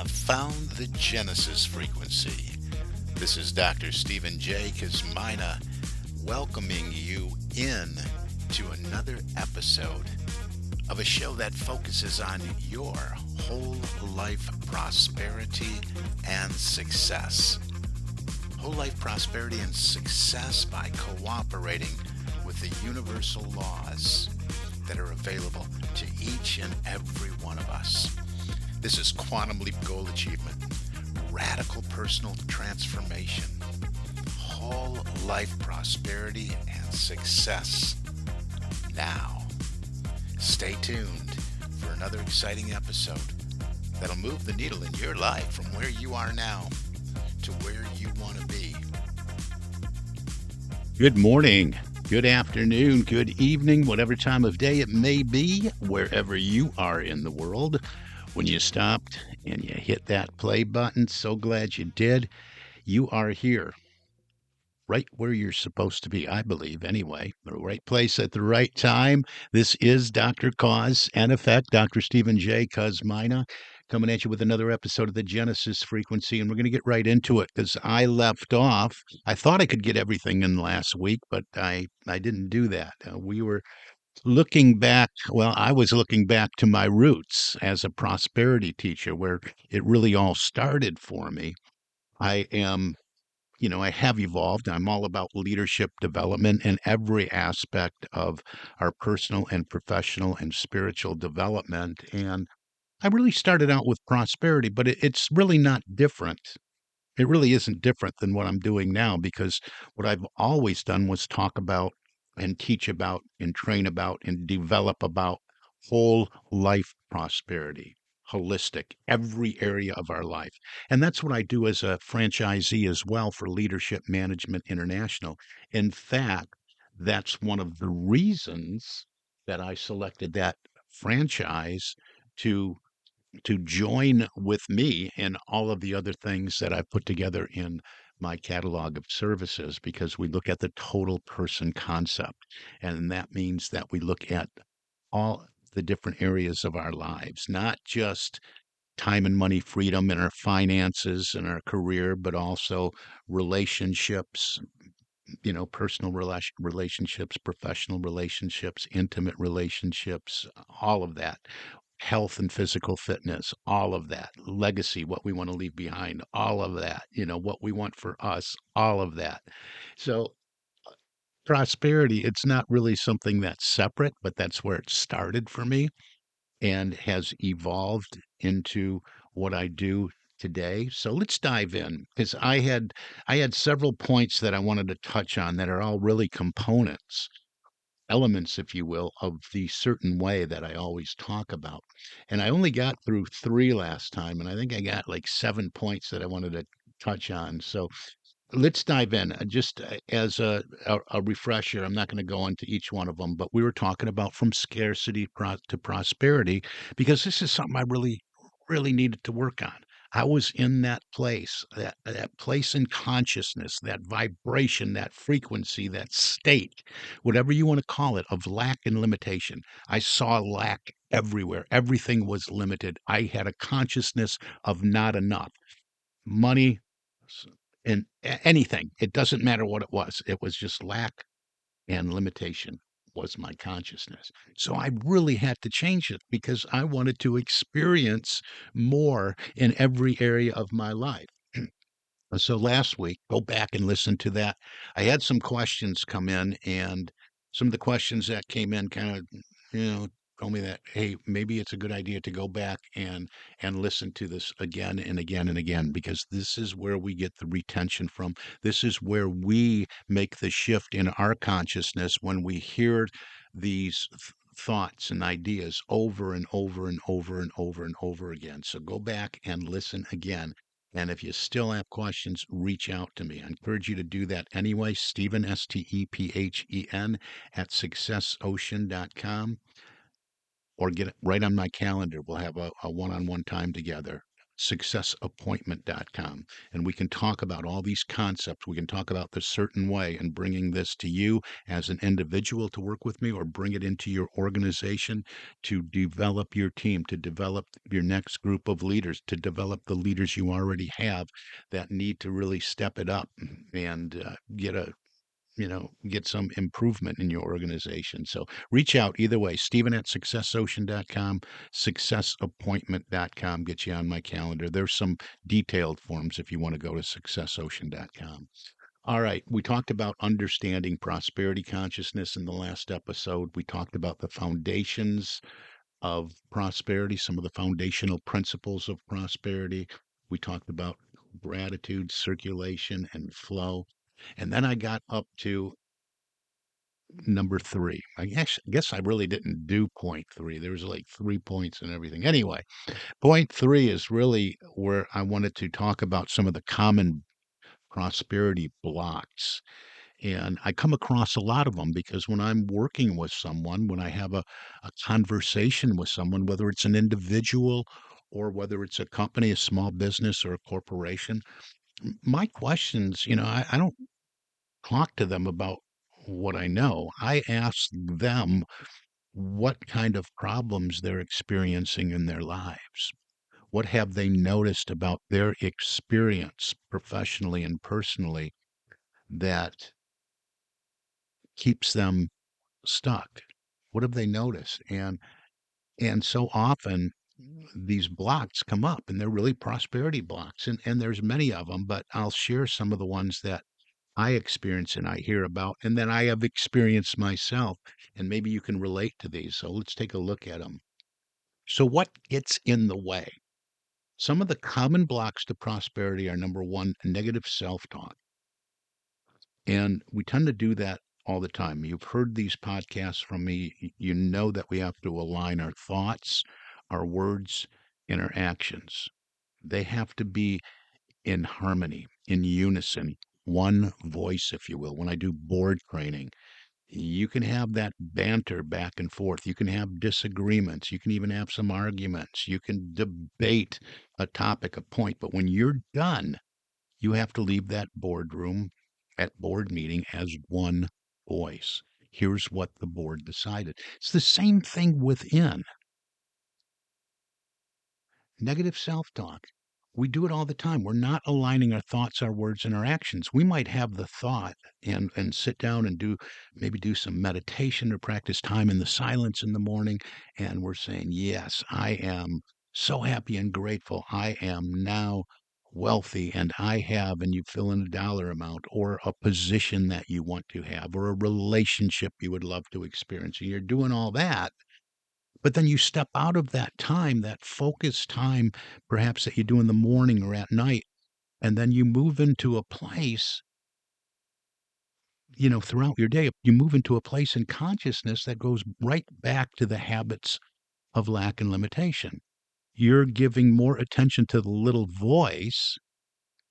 have found the Genesis frequency. This is Dr. Stephen J. Kazmina welcoming you in to another episode of a show that focuses on your whole life prosperity and success. Whole life prosperity and success by cooperating with the universal laws that are available to each and every one of us. This is Quantum Leap Goal Achievement, radical personal transformation, whole life prosperity and success. Now, stay tuned for another exciting episode that'll move the needle in your life from where you are now to where you want to be. Good morning, good afternoon, good evening, whatever time of day it may be, wherever you are in the world. When you stopped and you hit that play button, so glad you did. You are here, right where you're supposed to be, I believe, anyway. The right place at the right time. This is Dr. Cause and Effect, Dr. Stephen J. Kazmina, coming at you with another episode of the Genesis frequency. And we're going to get right into it because I left off. I thought I could get everything in last week, but I didn't do that. We were looking back, well, I was looking back to my roots as a prosperity teacher, where it really all started for me. I am, I have evolved. I'm all about leadership development in every aspect of our personal and professional and spiritual development. And I really started out with prosperity, but it's really not different. It really isn't different than what I'm doing now because what I've always done was talk about and teach about and train about and develop about whole life prosperity, holistic, every area of our life. And that's what I do as a franchisee as well for Leadership Management International. In fact, that's one of the reasons that I selected that franchise to join with me in all of the other things that I've put together in my catalog of services because we look at the total person concept. And that means that we look at all the different areas of our lives, not just time and money freedom in our finances and our career, but also relationships, personal relationships, professional relationships, intimate relationships, all of that, health and physical fitness, all of that, legacy, what we want to leave behind, all of that, what we want for us, all of that. So, prosperity, it's not really something that's separate, but that's where it started for me and has evolved into what I do today. So let's dive in because I had several points that I wanted to touch on that are all really components, elements, if you will, of the certain way that I always talk about. And I only got through three last time, and I think I got like 7 points that I wanted to touch on. So let's dive in. Just as a refresher, I'm not going to go into each one of them, but we were talking about from scarcity to prosperity because this is something I really needed to work on. I was in that place, that place in consciousness, that vibration, that frequency, that state, whatever you want to call it, of lack and limitation. I saw lack everywhere. Everything was limited. I had a consciousness of not enough money, s- and anything. It doesn't matter what it was. It was just lack and limitation was my consciousness. So I really had to change it because I wanted to experience more in every area of my life. So last week, go back and listen to that. I had some questions come in, and some of the questions that came in kind of, told me that, hey, maybe it's a good idea to go back and listen to this again and again and again, because this is where we get the retention from. This is where we make the shift in our consciousness when we hear these thoughts and ideas over and over and over and over and over again. So go back and listen again. And if you still have questions, reach out to me. I encourage you to do that anyway. Stephen, Stephen, at successocean.com, or get it right on my calendar. We'll have a one on one time together. successappointment.com. And we can talk about all these concepts. We can talk about the certain way and bringing this to you as an individual to work with me, or bring it into your organization to develop your team, to develop your next group of leaders, to develop the leaders you already have that need to really step it up and get some improvement in your organization. So reach out either way. Stephen at successocean.com, successappointment.com. Get you on my calendar. There's some detailed forms if you want to go to successocean.com. All right. We talked about understanding prosperity consciousness in the last episode. We talked about the foundations of prosperity, some of the foundational principles of prosperity. We talked about gratitude, circulation, and flow. And then I got up to number three. I guess I really didn't do point three. There was like 3 points and everything. Anyway, point three is really where I wanted to talk about some of the common prosperity blocks. And I come across a lot of them because when I'm working with someone, when I have a conversation with someone, whether it's an individual or whether it's a company, a small business, or a corporation, my questions, I don't talk to them about what I know. I ask them what kind of problems they're experiencing in their lives. What have they noticed about their experience professionally and personally that keeps them stuck? What have they noticed? And so often these blocks come up, and they're really prosperity blocks, and there's many of them, but I'll share some of the ones that I experience and I hear about and that I have experienced myself, and maybe you can relate to these. So let's take a look at them. So what gets in the way? Some of the common blocks to prosperity are: number one, negative self-talk. And we tend to do that all the time. You've heard these podcasts from me. You know that we have to align our thoughts, our words, and our actions. They have to be in harmony, in unison, one voice, if you will. When I do board training, you can have that banter back and forth. You can have disagreements. You can even have some arguments. You can debate a topic, a point. But when you're done, you have to leave that boardroom at board meeting as one voice. Here's what the board decided. It's the same thing within. Negative self talk. We do it all the time. We're not aligning our thoughts, our words, and our actions. We might have the thought and sit down and maybe do some meditation or practice time in the silence in the morning. And we're saying, yes, I am so happy and grateful. I am now wealthy and I have, and you fill in a dollar amount or a position that you want to have or a relationship you would love to experience. And you're doing all that, but then you step out of that time, that focused time, perhaps that you do in the morning or at night, and then you move into a place, throughout your day, you move into a place in consciousness that goes right back to the habits of lack and limitation. You're giving more attention to the little voice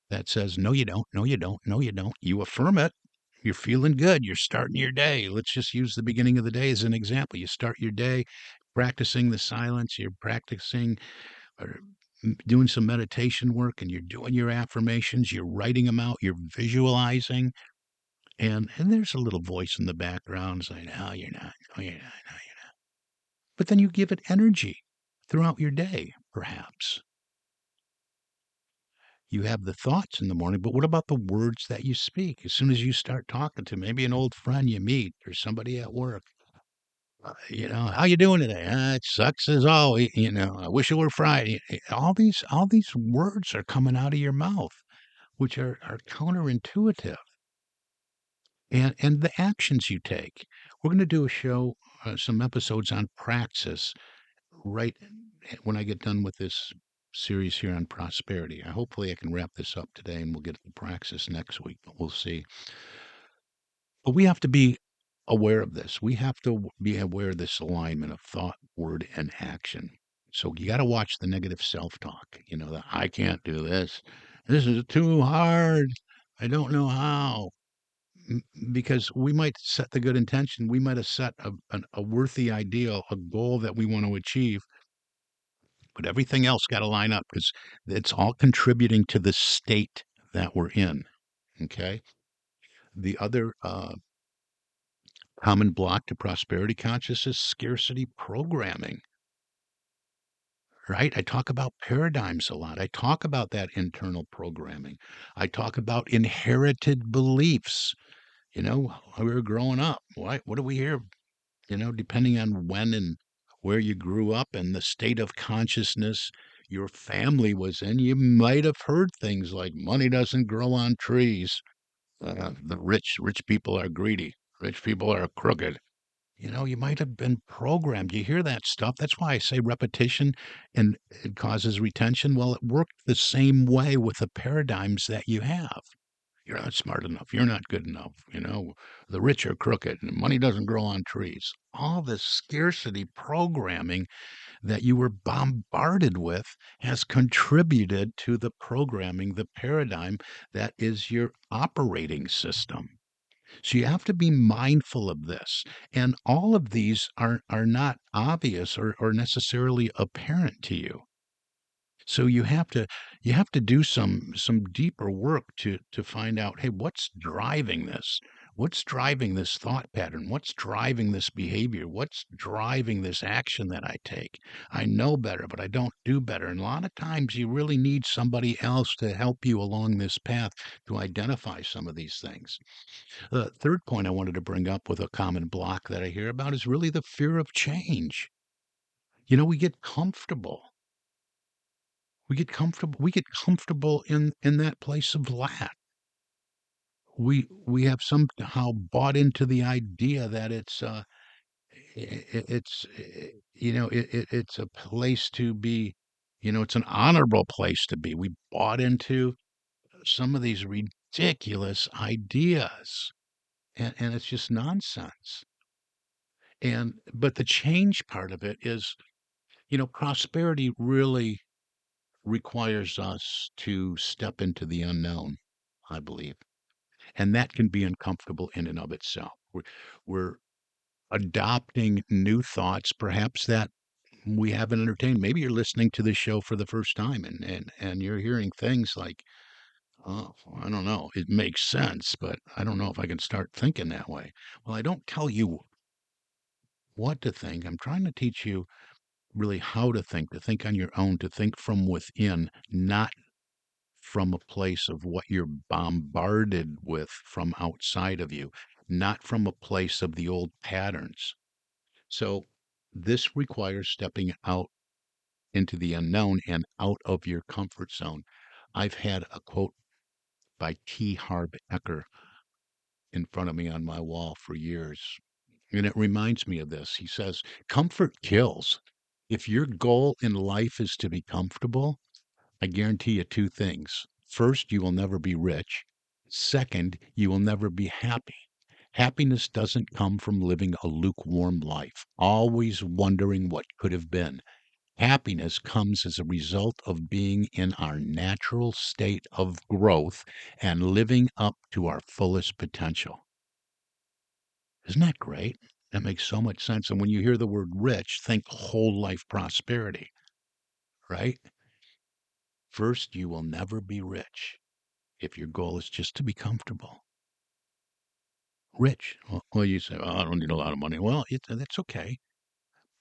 that says, no, you don't, no, you don't, no, you don't. You affirm it. You're feeling good. You're starting your day. Let's just use the beginning of the day as an example. You start your day practicing the silence. You're practicing or doing some meditation work, and you're doing your affirmations, you're writing them out, you're visualizing, and there's a little voice in the background saying, "No, you're not. No, you're not. No, you're not." But then you give it energy throughout your day, perhaps. You have the thoughts in the morning, but what about the words that you speak? As soon as you start talking to maybe an old friend you meet or somebody at work, how you doing today? It sucks as always. I wish it were Friday. All these words are coming out of your mouth, which are counterintuitive, and the actions you take. We're going to do a show, some episodes on praxis, right when I get done with this series here on prosperity. Hopefully I can wrap this up today and we'll get to praxis next week, but we'll see. But we have to be aware of this. We have to be aware of this alignment of thought, word, and action. So you got to watch the negative self-talk. That I can't do this. This is too hard. I don't know how. Because we might set the good intention. We might have set a worthy ideal, a goal that we want to achieve. but everything else got to line up because it's all contributing to the state that we're in. Okay. The other common block to prosperity consciousness, scarcity programming, right? I talk about paradigms a lot. I talk about that internal programming. I talk about inherited beliefs. When we were growing up. What do we hear? Depending on when and where you grew up and the state of consciousness your family was in, you might have heard things like money doesn't grow on trees. The rich people are greedy. Rich people are crooked. You might have been programmed. You hear that stuff. That's why I say repetition and it causes retention. Well, it worked the same way with the paradigms that you have. You're not smart enough. You're not good enough. The rich are crooked and money doesn't grow on trees. All this scarcity programming that you were bombarded with has contributed to the programming, the paradigm that is your operating system. So you have to be mindful of this. And all of these are not obvious or necessarily apparent to you. So you have to do some deeper work to find out, hey, what's driving this? What's driving this thought pattern? What's driving this behavior? What's driving this action that I take? I know better, but I don't do better. And a lot of times you really need somebody else to help you along this path to identify some of these things. The third point I wanted to bring up with a common block that I hear about is really the fear of change. We get comfortable. We get comfortable in that place of lack. We have somehow bought into the idea that it's a place to be, it's an honorable place to be. We bought into some of these ridiculous ideas, and it's just nonsense. But the change part of it is, prosperity really requires us to step into the unknown, I believe. And that can be uncomfortable in and of itself. We're adopting new thoughts, perhaps that we haven't entertained. Maybe you're listening to this show for the first time and you're hearing things like, oh, I don't know, it makes sense, but I don't know if I can start thinking that way. Well, I don't tell you what to think. I'm trying to teach you really how to think on your own, to think from within, not from a place of what you're bombarded with from outside of you, not from a place of the old patterns. So, this requires stepping out into the unknown and out of your comfort zone. I've had a quote by T. Harv Eker in front of me on my wall for years, and it reminds me of this. He says, comfort kills. If your goal in life is to be comfortable, I guarantee you two things. First, you will never be rich. Second, you will never be happy. Happiness doesn't come from living a lukewarm life, always wondering what could have been. Happiness comes as a result of being in our natural state of growth and living up to our fullest potential. Isn't that great? That makes so much sense. And when you hear the word rich, think whole life prosperity, right? First, you will never be rich if your goal is just to be comfortable. Rich. Well, you say, I don't need a lot of money. Well, that's okay.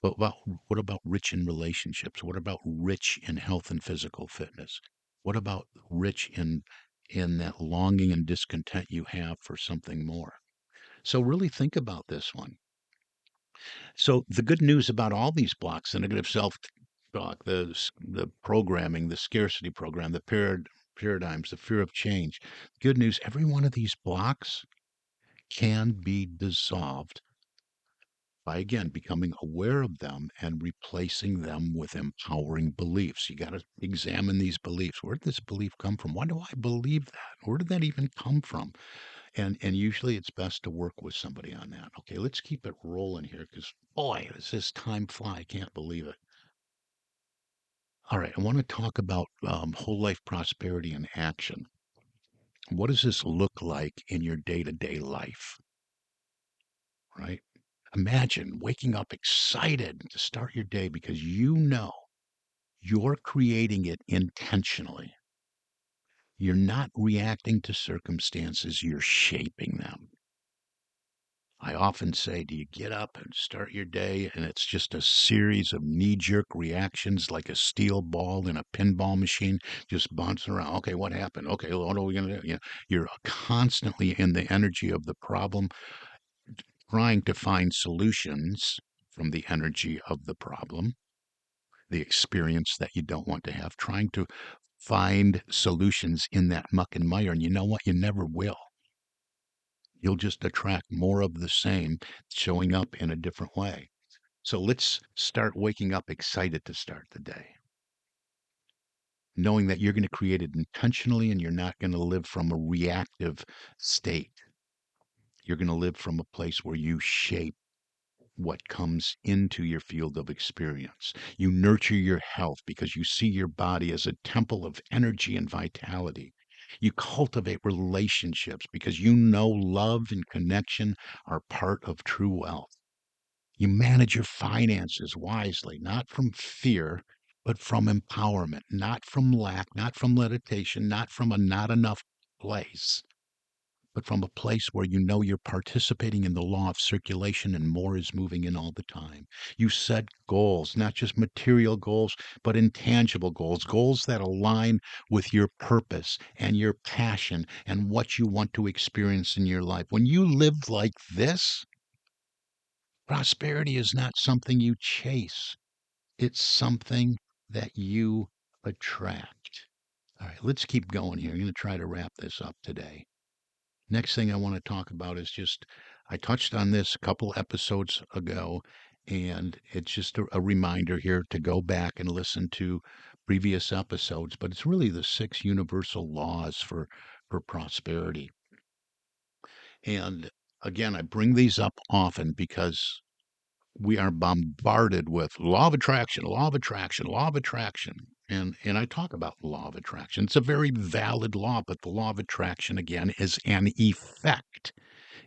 But what about rich in relationships? What about rich in health and physical fitness? What about rich in that longing and discontent you have for something more? So really think about this one. So the good news about all these blocks, the negative self-talk, the programming, the scarcity program, the paradigms, the fear of change. Good news, every one of these blocks can be dissolved by, again, becoming aware of them and replacing them with empowering beliefs. You got to examine these beliefs. Where did this belief come from? Why do I believe that? Where did that even come from? And usually it's best to work with somebody on that. Okay, let's keep it rolling here because boy, does this time fly. I can't believe it. All right, I want to talk about whole life prosperity in action. What does this look like in your day to day life? Right? Imagine waking up excited to start your day because you know You're creating it intentionally. You're not reacting to circumstances, you're shaping them. I often say, do you get up and start your day and it's just a series of knee jerk reactions like a steel ball in a pinball machine just bouncing around? Okay, what happened? Okay, what are we going to do? You're constantly in the energy of the problem, trying to find solutions from the energy of the problem, the experience that you don't want to have, trying to find solutions in that muck and mire. And you know what? You never will. You'll just attract more of the same showing up in a different way. So let's start waking up excited to start the day, knowing that you're going to create it intentionally and you're not going to live from a reactive state. You're going to live from a place where you shape what comes into your field of experience. You nurture your health because you see your body as a temple of energy and vitality. You cultivate relationships because you know love and connection are part of true wealth. You manage your finances wisely, not from fear, but from empowerment, not from lack, not from limitation, not from a not enough place, but from a place where you know you're participating in the law of circulation and more is moving in all the time. You set goals, not just material goals, but intangible goals, goals that align with your purpose and your passion and what you want to experience in your life. When you live like this, prosperity is not something you chase, it's something that you attract. All right, let's keep going here. I'm going to try to wrap this up today. Next thing I want to talk about is just I touched on this a couple episodes ago, and it's just a reminder here to go back and listen to previous episodes, but it's really the six universal laws for prosperity. And again, I bring these up often because we are bombarded with law of attraction, law of attraction, law of attraction. And I talk about law of attraction. It's a very valid law, but the law of attraction again is an effect.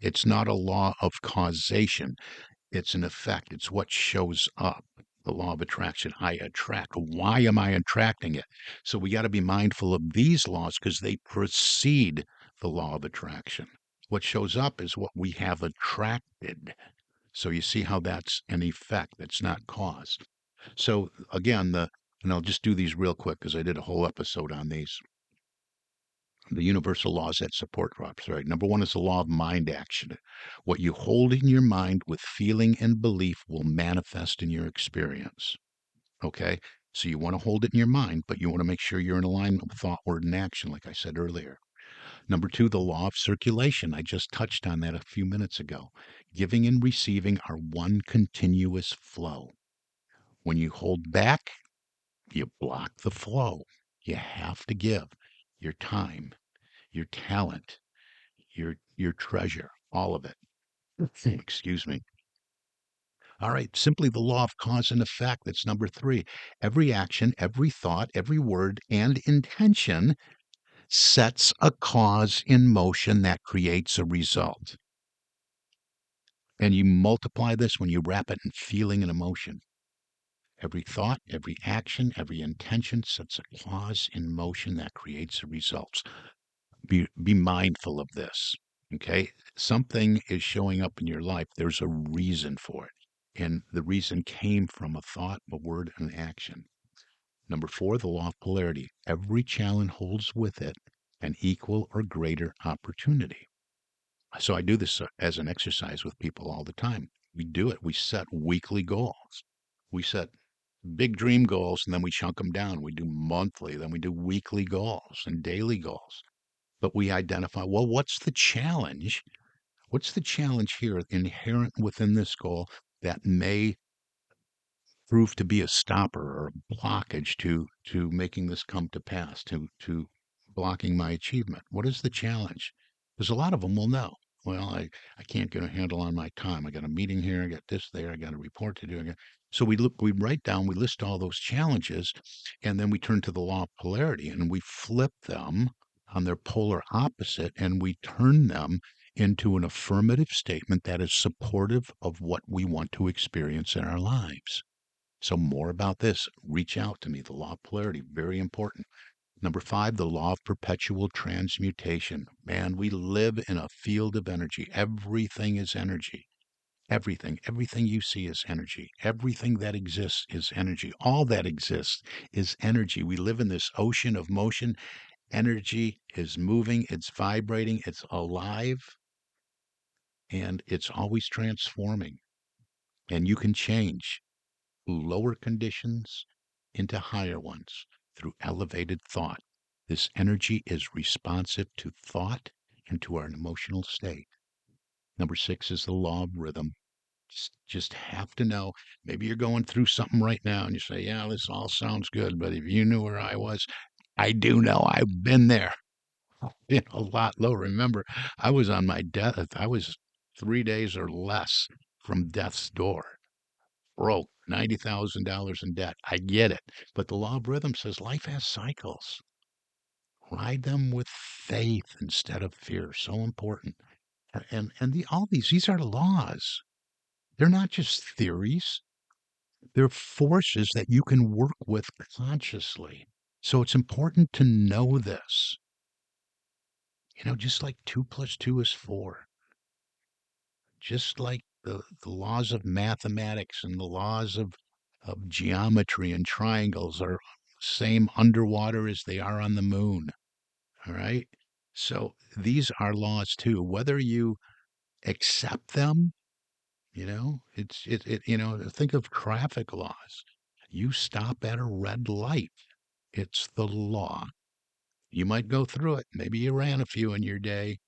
It's not a law of causation. It's an effect. It's what shows up. The law of attraction. I attract. Why am I attracting it? So we got to be mindful of these laws because they precede the law of attraction. What shows up is what we have attracted. So you see how that's an effect that's not cause. So again, and I'll just do these real quick because I did a whole episode on these. The universal laws that support crops, right? Number one is the law of mind action. What you hold in your mind with feeling and belief will manifest in your experience. Okay. So you want to hold it in your mind, but you want to make sure you're in alignment with thought, word, and action, like I said earlier. Number two, the law of circulation. I just touched on that a few minutes ago. Giving and receiving are one continuous flow. When you hold back, you block the flow. You have to give your time, your talent, your treasure, all of it. Excuse me. All right, simply the law of cause and effect. That's number three. Every action, every thought, every word and intention sets a cause in motion that creates a result. And you multiply this when you wrap it in feeling and emotion. Every thought, every action, every intention sets a cause in motion that creates a result. Be mindful of this. Okay. Something is showing up in your life. There's a reason for it. And the reason came from a thought, a word, an action. Number four, the law of polarity. Every challenge holds with it an equal or greater opportunity. So I do this as an exercise with people all the time. We do it. We set weekly goals. We set big dream goals and then we chunk them down. We do monthly, then we do weekly goals and daily goals. But we identify, well, what's the challenge? What's the challenge here inherent within this goal that may prove to be a stopper or a blockage to making this come to pass, to blocking my achievement? What is the challenge? Because a lot of them will know. Well, I can't get a handle on my time. I got a meeting here. I got this there. I got a report to do. So we look, we write down, we list all those challenges, and then we turn to the law of polarity and we flip them on their polar opposite and we turn them into an affirmative statement that is supportive of what we want to experience in our lives. So, more about this, reach out to me. The law of polarity, very important. Number five, the law of perpetual transmutation. Man, we live in a field of energy. Everything is energy. Everything you see is energy. Everything that exists is energy. All that exists is energy. We live in this ocean of motion. Energy is moving, it's vibrating, it's alive, and it's always transforming. And you can change lower conditions into higher ones through elevated thought. This energy is responsive to thought and to our emotional state. Number six is the law of rhythm. Just have to know. Maybe you're going through something right now and you say, yeah, this all sounds good, but if you knew where I was, I do know I've been there. Been a lot lower. Remember, I was on my death. I was 3 days or less from death's door, broke, $90,000 in debt. I get it. But the law of rhythm says life has cycles. Ride them with faith instead of fear. So important. All these are laws. They're not just theories. They're forces that you can work with consciously. So it's important to know this. Just like 2 plus 2 is 4. Just like the laws of mathematics and the laws of geometry and triangles are same underwater as they are on the moon. All right. So these are laws too. Whether you accept them, think of traffic laws. You stop at a red light. It's the law. You might go through it. Maybe you ran a few in your day,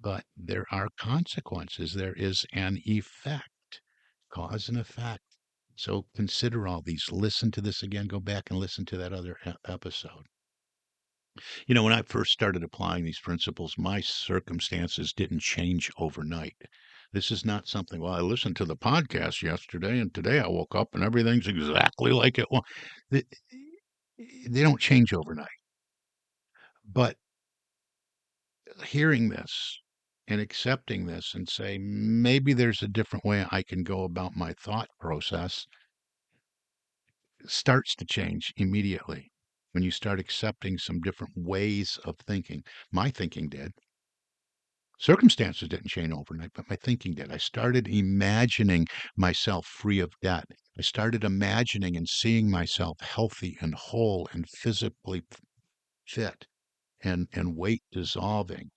but there are consequences. There is an effect, cause and effect. So consider all these. Listen to this again. Go back and listen to that other episode. When I first started applying these principles, my circumstances didn't change overnight. This is not something, well, I listened to the podcast yesterday and today I woke up and everything's exactly like it was. They, they don't change overnight. But hearing this and accepting this and say, maybe there's a different way I can go about my thought process starts to change immediately when you start accepting some different ways of thinking. My thinking did. Circumstances didn't change overnight, but my thinking did. I started imagining myself free of debt. I started imagining and seeing myself healthy and whole and physically fit and weight dissolving.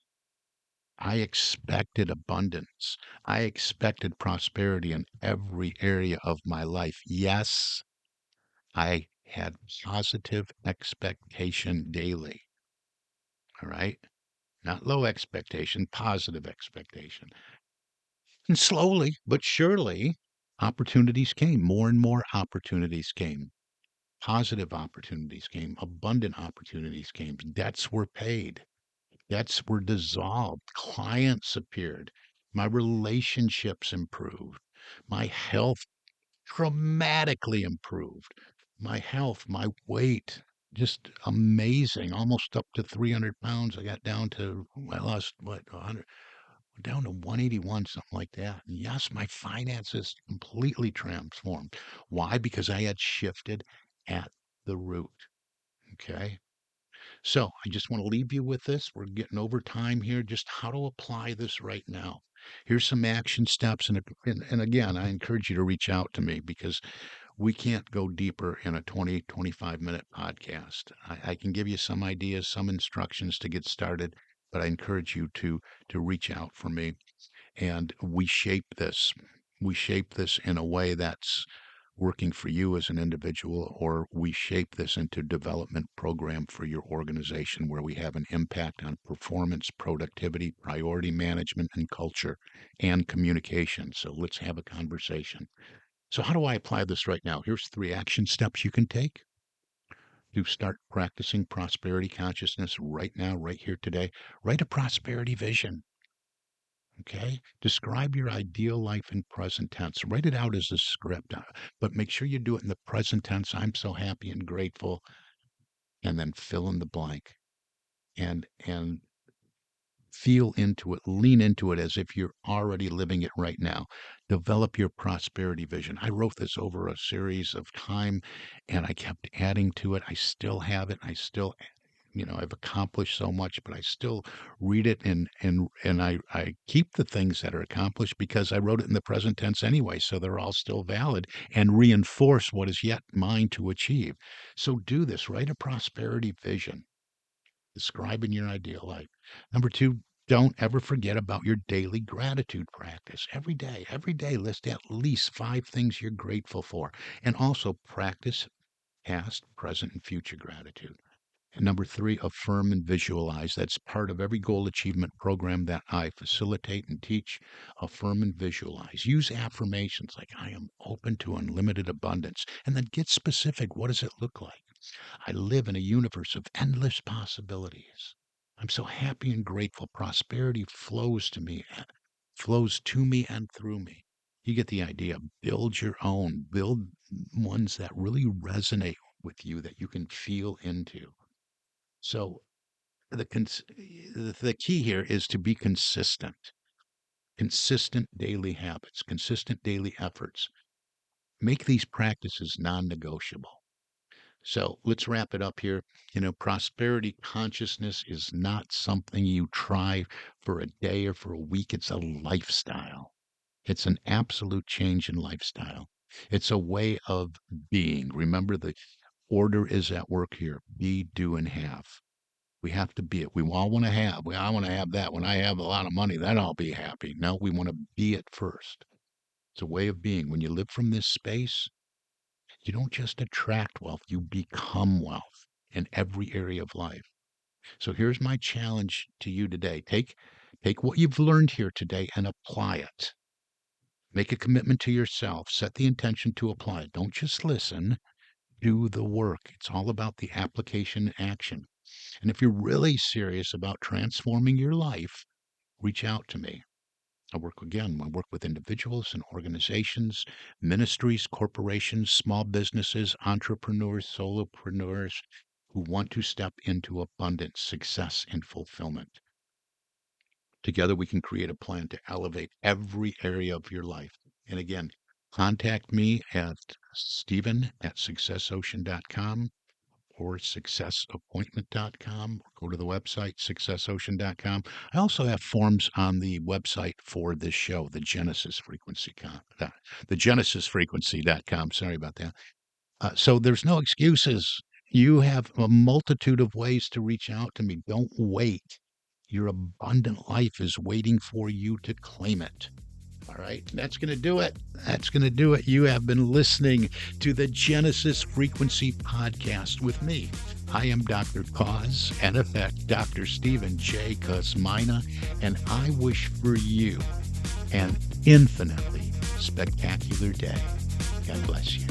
I expected abundance. I expected prosperity in every area of my life. Yes, I had positive expectation daily. All right. Not low expectation, positive expectation. And slowly but surely, opportunities came. More and more opportunities came. Positive opportunities came. Abundant opportunities came. Debts were paid. Debts were dissolved. Clients appeared. My relationships improved. My health dramatically improved. My health, my weight, just amazing. Almost up to 300 pounds. I got down to, I lost, what, 100, down to 181, something like that. And yes, my finances completely transformed. Why? Because I had shifted at the root. Okay. So I just want to leave you with this. We're getting over time here. Just how to apply this right now. Here's some action steps. And again, I encourage you to reach out to me because we can't go deeper in a 25 minute podcast. I can give you some ideas, some instructions to get started, but I encourage you to reach out for me and we shape this. We shape this in a way that's working for you as an individual, or we shape this into development program for your organization where we have an impact on performance, productivity, priority management, and culture and communication. So let's have a conversation. So how do I apply this right now? Here's 3 action steps you can take to start practicing prosperity consciousness right now, right here today. Write a prosperity vision. Okay. Describe your ideal life in present tense. Write it out as a script, but make sure you do it in the present tense. I'm so happy and grateful. And then fill in the blank and Feel into it, lean into it as if you're already living it right now. Develop your prosperity vision. I wrote this over a series of time and I kept adding to it. I still have it. I still, I've accomplished so much, but I still read it and I keep the things that are accomplished because I wrote it in the present tense anyway, so they're all still valid and reinforce what is yet mine to achieve. So do this, write a prosperity vision describing your ideal life. Number two, don't ever forget about your daily gratitude practice. Every day, list at least 5 things you're grateful for. And also practice past, present, and future gratitude. And number three, affirm and visualize. That's part of every goal achievement program that I facilitate and teach. Affirm and visualize. Use affirmations like I am open to unlimited abundance. And then get specific. What does it look like? I live in a universe of endless possibilities. I'm so happy and grateful. Prosperity flows to me and through me. You get the idea. Build your own. Build ones that really resonate with you that you can feel into. So the key here is to be consistent. Consistent daily habits, consistent daily efforts. Make these practices non-negotiable. So let's wrap it up here. Prosperity consciousness is not something you try for a day or for a week. It's a lifestyle. It's an absolute change in lifestyle. It's a way of being. Remember, the order is at work here: be, do, and have. We have to be it. We all want to have. I want to have that. When I have a lot of money, then I'll be happy. No, we want to be it first. It's a way of being. When you live from this space, you don't just attract wealth, you become wealth in every area of life. So here's my challenge to you today. Take what you've learned here today and apply it. Make a commitment to yourself. Set the intention to apply it. Don't just listen. Do the work. It's all about the application and action. And if you're really serious about transforming your life, reach out to me. I work with individuals and organizations, ministries, corporations, small businesses, entrepreneurs, solopreneurs who want to step into abundance, success, and fulfillment. Together, we can create a plan to elevate every area of your life. And again, contact me at Stephen@successocean.com or successappointment.com. Go to the website, successocean.com. I also have forms on the website for this show, the genesisfrequency.com. Sorry about that. So there's no excuses. You have a multitude of ways to reach out to me. Don't wait. Your abundant life is waiting for you to claim it. All right, that's going to do it. That's going to do it. You have been listening to the Genesis Frequency Podcast with me. I am Dr. Cause and Effect, Dr. Stephen J. Kosmina, and I wish for you an infinitely spectacular day. God bless you.